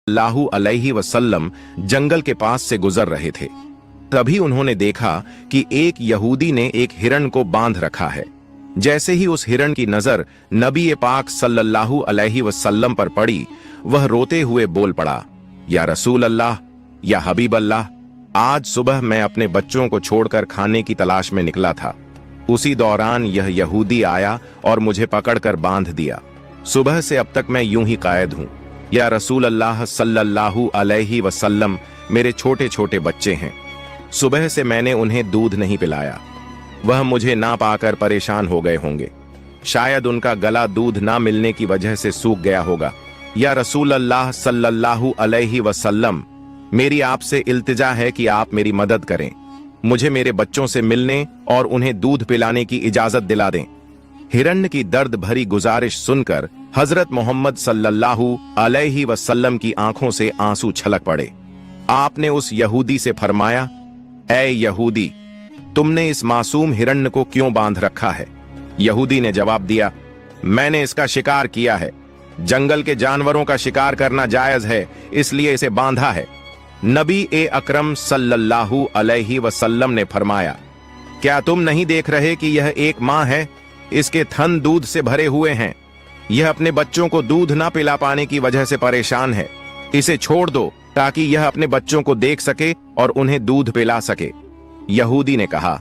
सल्लल्लाहु अलैहि वसल्लम जंगल के पास से गुजर रहे थे। तभी उन्होंने देखा कि एक यहूदी ने एक हिरण को बांध रखा है। जैसे ही उस हिरण की नजर नबी पाक सल्लल्लाहु अलैहि वसल्लम पर पड़ी, वह रोते हुए बोल पड़ा, या रसूल अल्लाह, या हबीब अल्लाह, आज सुबह मैं अपने बच्चों को छोड़कर खाने की तलाश में निकला था। उसी दौरान यह यहूदी आया और मुझे पकड़कर बांध दिया। सुबह से अब तक मैं यूं ही कायद हूं। या रसूल अल्लाह सल्लल्लाहु अलैहि वसल्लम, मेरे छोटे छोटे बच्चे हैं। सुबह से मैंने उन्हें दूध नहीं पिलाया। वह मुझे ना पाकर परेशान हो गए होंगे। शायद उनका गला दूध ना मिलने की वजह से सूख गया होगा। या रसूल अल्लाह सल्लल्लाहु अलैहि वसल्लम, मेरी आपसे इल्तिजा है कि आप मेरी मदद करें। मुझे मेरे बच्चों से मिलने और उन्हें दूध पिलाने की इजाजत दिला दें। हिरण्य की दर्द भरी गुजारिश सुनकर हजरत मोहम्मद सल्लल्लाहु अलैहि वसल्लम की आंखों से आंसू छलक पड़े। आपने उस यहूदी से फरमाया, ऐ यहूदी, तुमने इस मासूम हिरण्य को क्यों बांध रखा है? यहूदी ने जवाब दिया, मैंने इसका शिकार किया है। जंगल के जानवरों का शिकार करना जायज है, इसलिए इसे बांधा है। नबी अकरम सल्लल्लाहु अलैहि वसल्लम ने फरमाया, क्या तुम नहीं देख रहे कि यह एक माँ है? इसके थन दूध से भरे हुए हैं। यह अपने बच्चों को दूध ना पिला पाने की वजह से परेशान है। इसे छोड़ दो ताकि यह अपने बच्चों को देख सके और उन्हें दूध पिला सके। यहूदी ने कहा,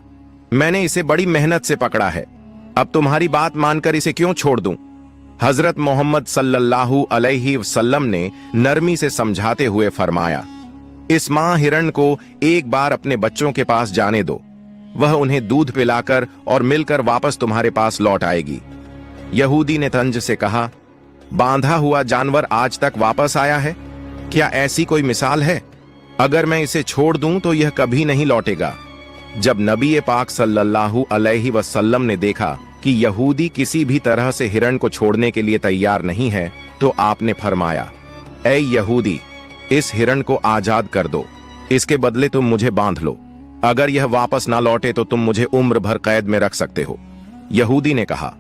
मैंने इसे बड़ी मेहनत से पकड़ा है, अब तुम्हारी बात मानकर इसे क्यों छोड़ दूं? हजरत मोहम्मद सल्लल्लाहु अलैहि वसल्लम ने नरमी से समझाते हुए फरमाया, इस मां हिरण को एक बार अपने बच्चों के पास जाने दो। वह उन्हें दूध पिलाकर और मिलकर वापस तुम्हारे पास लौट आएगी। यहूदी ने तंज से कहा, बांधा हुआ जानवर आज तक वापस आया है? क्या ऐसी कोई मिसाल है? अगर मैं इसे छोड़ दूं तो यह कभी नहीं लौटेगा। जब नबी पाक सल्लल्लाहु अलैहि वसल्लम ने देखा कि यहूदी किसी भी तरह से हिरण को छोड़ने के लिए तैयार नहीं है, तो आपने फरमाया, ऐ यहूदी, इस हिरण को आजाद कर दो। इसके बदले तुम मुझे बांध लो। अगर यह वापस ना लौटे तो तुम मुझे उम्र भर कैद में रख सकते हो। यहूदी ने कहा,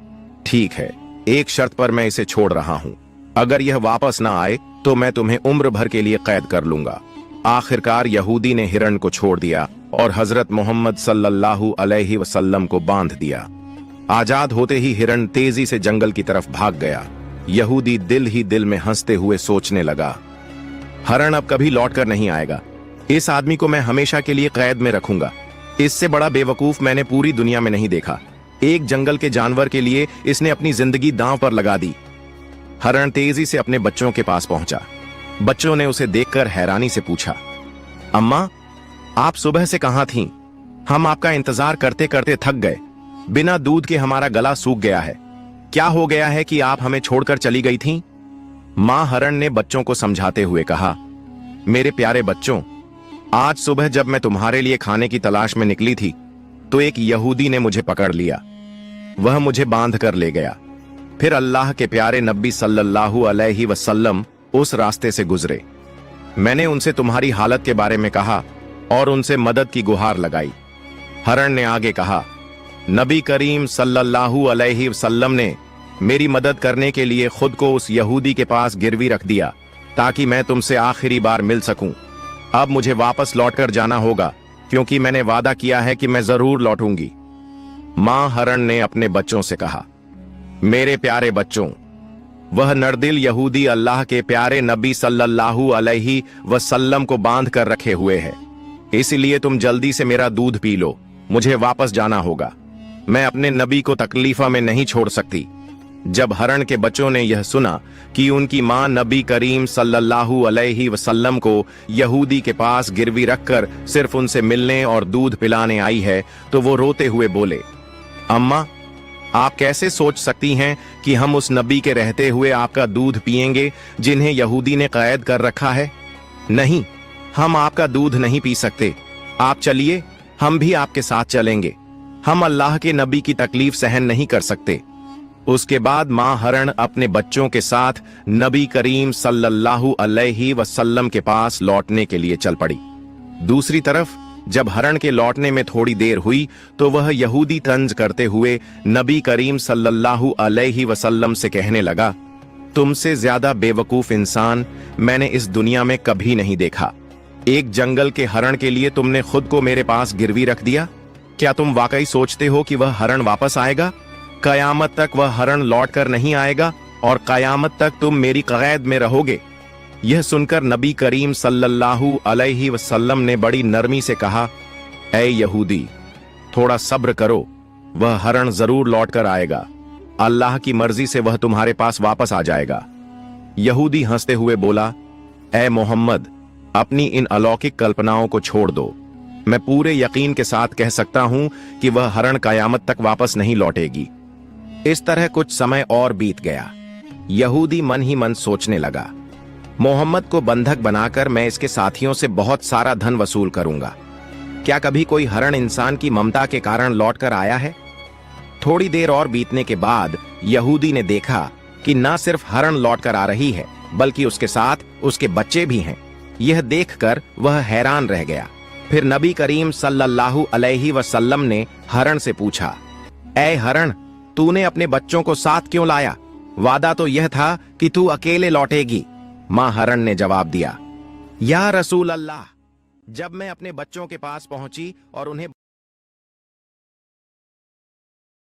ठीक है, एक शर्त पर मैं इसे छोड़ रहा हूं। अगर यह वापस ना आए तो मैं तुम्हें उम्र भर के लिए कैद कर लूंगा। आखिरकार यहूदी ने हिरण को छोड़ दिया और हजरत मोहम्मद सल्लल्लाहु अलैहि वसल्लम को बांध दिया। आजाद होते ही हिरण तेजी से जंगल की तरफ भाग गया। यहूदी दिल ही दिल में हंसते हुए सोचने लगा, हिरण अब कभी लौट कर नहीं आएगा। इस आदमी को मैं हमेशा के लिए कैद में रखूंगा। इससे बड़ा बेवकूफ मैंने पूरी दुनिया में नहीं देखा। एक जंगल के जानवर के लिए इसने अपनी जिंदगी दांव पर लगा दी। हिरण तेजी से अपने बच्चों के पास पहुंचा। बच्चों ने उसे देखकर हैरानी से पूछा, अम्मा, आप सुबह से कहां थीं? हम आपका इंतजार करते करते थक गए। बिना दूध के हमारा गला सूख गया है। क्या हो गया है कि आप हमें छोड़कर चली गई थीं? मां हिरण ने बच्चों को समझाते हुए कहा, मेरे प्यारे बच्चों, आज सुबह जब मैं तुम्हारे लिए खाने की तलाश में निकली थी तो एक यहूदी ने मुझे पकड़ लिया। वह मुझे बांध कर ले गया। फिर अल्लाह के प्यारे नबी सल्लल्लाहु अलैहि वसल्लम उस रास्ते से गुजरे। मैंने उनसे तुम्हारी हालत के बारे में कहा और उनसे मदद की गुहार लगाई। हिरण ने आगे कहा, नबी करीम सल्लल्लाहु अलैहि वसल्लम ने मेरी मदद करने के लिए खुद को उस यहूदी के पास गिरवी रख दिया ताकि मैं तुमसे आखिरी बार मिल सकूं। अब मुझे वापस लौटकर जाना होगा क्योंकि मैंने वादा किया है कि मैं जरूर लौटूंगी। मां हिरण ने अपने बच्चों से कहा, मेरे प्यारे बच्चों, वह नरदिल यहूदी अल्लाह के प्यारे नबी सल्लल्लाहु अलैहि वसल्लम को बांध कर रखे हुए है। इसलिए तुम जल्दी से मेरा दूध पी लो। मुझे वापस जाना होगा। मैं अपने नबी को तकलीफा में नहीं छोड़ सकती। जब हिरण के बच्चों ने यह सुना कि उनकी मां नबी करीम सल्लल्लाहु अलैहि वसल्लम को यहूदी के पास गिरवी रखकर सिर्फ उनसे मिलने और दूध पिलाने आई है, तो वो रोते हुए बोले, अम्मा, आप कैसे सोच सकती हैं कि हम उस नबी के रहते हुए आपका दूध पिएंगे जिन्हें यहूदी ने कैद कर रखा है? नहीं, हम आपका दूध नहीं पी सकते। आप चलिए, हम भी आपके साथ चलेंगे। हम अल्लाह के नबी की तकलीफ सहन नहीं कर सकते। उसके बाद मां हिरण अपने बच्चों के साथ नबी करीम सल्लल्लाहु अलैहि वसल्लम के पास लौटने के लिए चल पड़ी। दूसरी तरफ जब हिरण के लौटने में थोड़ी देर हुई तो वह यहूदी तंज करते हुए नबी करीम सल्लल्लाहु अलैहि वसल्लम से कहने लगा, तुमसे ज्यादा बेवकूफ इंसान मैंने इस दुनिया में कभी नहीं देखा। एक जंगल के हरण के लिए तुमने खुद को मेरे पास गिरवी रख दिया। क्या तुम वाकई सोचते हो कि वह हरण वापस आएगा? कयामत तक वह हरण लौट कर नहीं आएगा और कयामत तक तुम मेरी कैद में रहोगे। यह सुनकर नबी करीम सल्लल्लाहु अलैहि वसल्लम ने बड़ी नरमी से कहा, ऐ यहूदी, थोड़ा सब्र करो, वह हरण जरूर लौट कर आएगा। अल्लाह की मर्जी से वह तुम्हारे पास वापस आ जाएगा। यहूदी हंसते हुए बोला, ऐ मोहम्मद, अपनी इन अलौकिक कल्पनाओं को छोड़ दो। मैं पूरे यकीन के साथ कह सकता हूं कि वह हरण कयामत तक वापस नहीं लौटेगी। इस तरह कुछ समय और बीत गया। यहूदी मन ही मन सोचने लगा, मोहम्मद को बंधक बनाकर मैं इसके साथियों से बहुत सारा धन वसूल करूंगा। क्या कभी कोई हरण इंसान की ममता के कारण लौट कर आया है? थोड़ी देर और बीतने के बाद यहूदी ने देखा कि न सिर्फ हरण लौट कर आ रही है, बल्कि उसके साथ उसके बच्चे भी हैं। यह देखकर वह हैरान रह गया। फिर नबी करीम सल्लल्लाहु अलैहि वसल्लम ने हरण से पूछा, ऐ हरण, तूने अपने बच्चों को साथ क्यों लाया? वादा तो यह था कि तू अकेले लौटेगी। मां हरण ने जवाब दिया, या रसूल अल्लाह, जब मैं अपने बच्चों के पास पहुंची और उन्हें